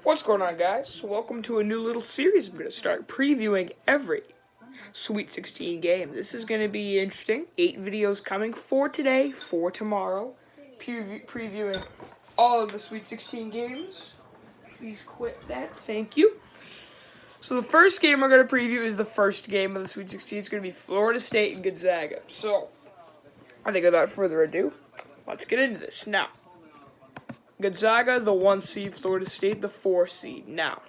What's going on, guys? Welcome to a new little series. I'm going to start previewing every Sweet 16 game. This is going to be interesting. 8 videos coming, 4 today, 4 tomorrow. Previewing all of the Sweet 16 games. Please quit that. Thank you. So the first game we're going to preview is the first game of the Sweet 16. It's going to be Florida State and Gonzaga. So, I think without further ado, let's get into this. Now, Gonzaga, the 1 seed, Florida State, the 4 seed. Now,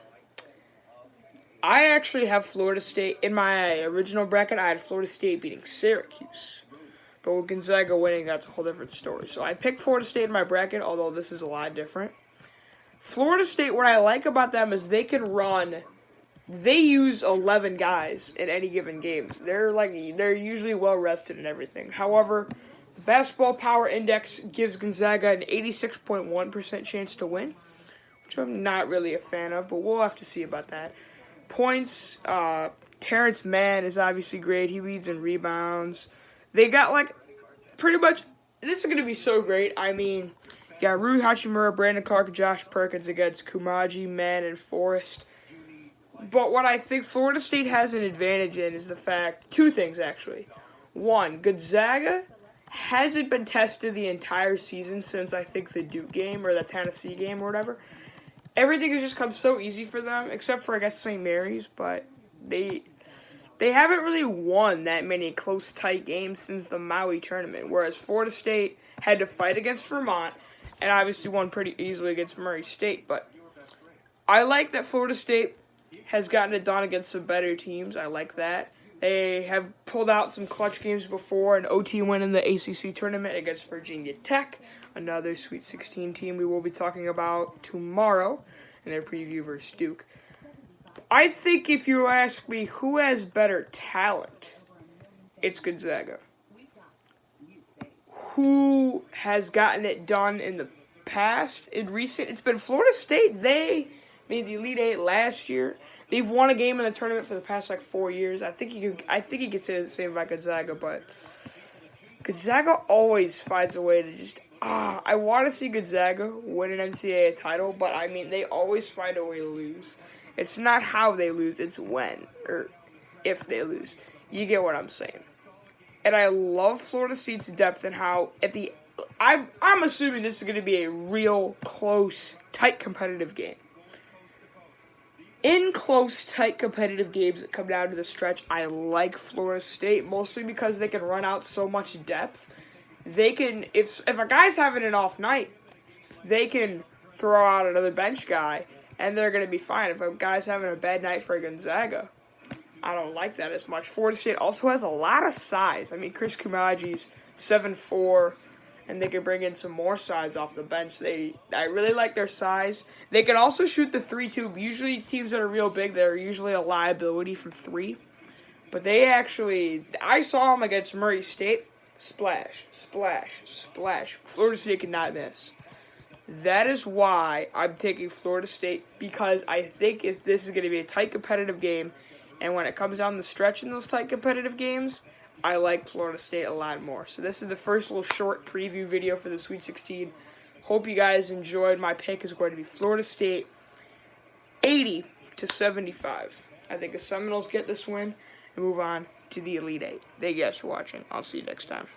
I actually have Florida State in my original bracket. I had Florida State beating Syracuse. But with Gonzaga winning, that's a whole different story. So I picked Florida State in my bracket, although this is a lot different. Florida State, what I like about them is they can run. They use 11 guys in any given game. They're usually well rested and everything. However, the basketball power index gives Gonzaga an 86.1% chance to win, which I'm not really a fan of, but we'll have to see about that. Points, Terrence Mann is obviously great. He leads in rebounds. They got, pretty much, this is going to be so great. I mean, you got Rui Hachimura, Brandon Clark, and Josh Perkins against Kumaji, Mann, and Forrest. But what I think Florida State has an advantage in is the fact, two things actually. One, Gonzaga hasn't been tested the entire season since I think the Duke game or the Tennessee game or whatever. Everything has just come so easy for them, except for I guess St. Mary's, but they haven't really won that many close, tight games since the Maui tournament, whereas Florida State had to fight against Vermont and obviously won pretty easily against Murray State. But I like that Florida State has gotten it done against some better teams. I like that. They have pulled out some clutch games before, an OT win in the ACC tournament against Virginia Tech, another Sweet 16 team we will be talking about tomorrow in their preview versus Duke. I think if you ask me who has better talent, it's Gonzaga. Who has gotten it done in the past, it's been Florida State. They made the Elite Eight last year. They've won a game in the tournament for the past 4 years. I think you could say the same about Gonzaga, but Gonzaga always finds a way to just I want to see Gonzaga win an NCAA title, but I mean they always find a way to lose. It's not how they lose, it's when or if they lose. You get what I'm saying. And I love Florida State's depth and how I'm assuming this is going to be a real close, tight, competitive game. In close, tight, competitive games that come down to the stretch, I like Florida State, mostly because they can run out so much depth. They can, if a guy's having an off night, they can throw out another bench guy, and they're going to be fine. If a guy's having a bad night for Gonzaga, I don't like that as much. Florida State also has a lot of size. I mean, Chris Kumaji's 7'4", and they can bring in some more size off the bench. I really like their size. They can also shoot the 3-2. Usually teams that are real big, they're usually a liability from 3. But I saw them against Murray State. Splash, splash, splash. Florida State could not miss. That is why I'm taking Florida State, because I think if this is going to be a tight competitive game, and when it comes down the stretch in those tight competitive games, I like Florida State a lot more. So this is the first little short preview video for the Sweet 16. Hope you guys enjoyed. My pick is going to be Florida State 80-75. I think the Seminoles get this win and move on to the Elite Eight. Thank you guys for watching. I'll see you next time.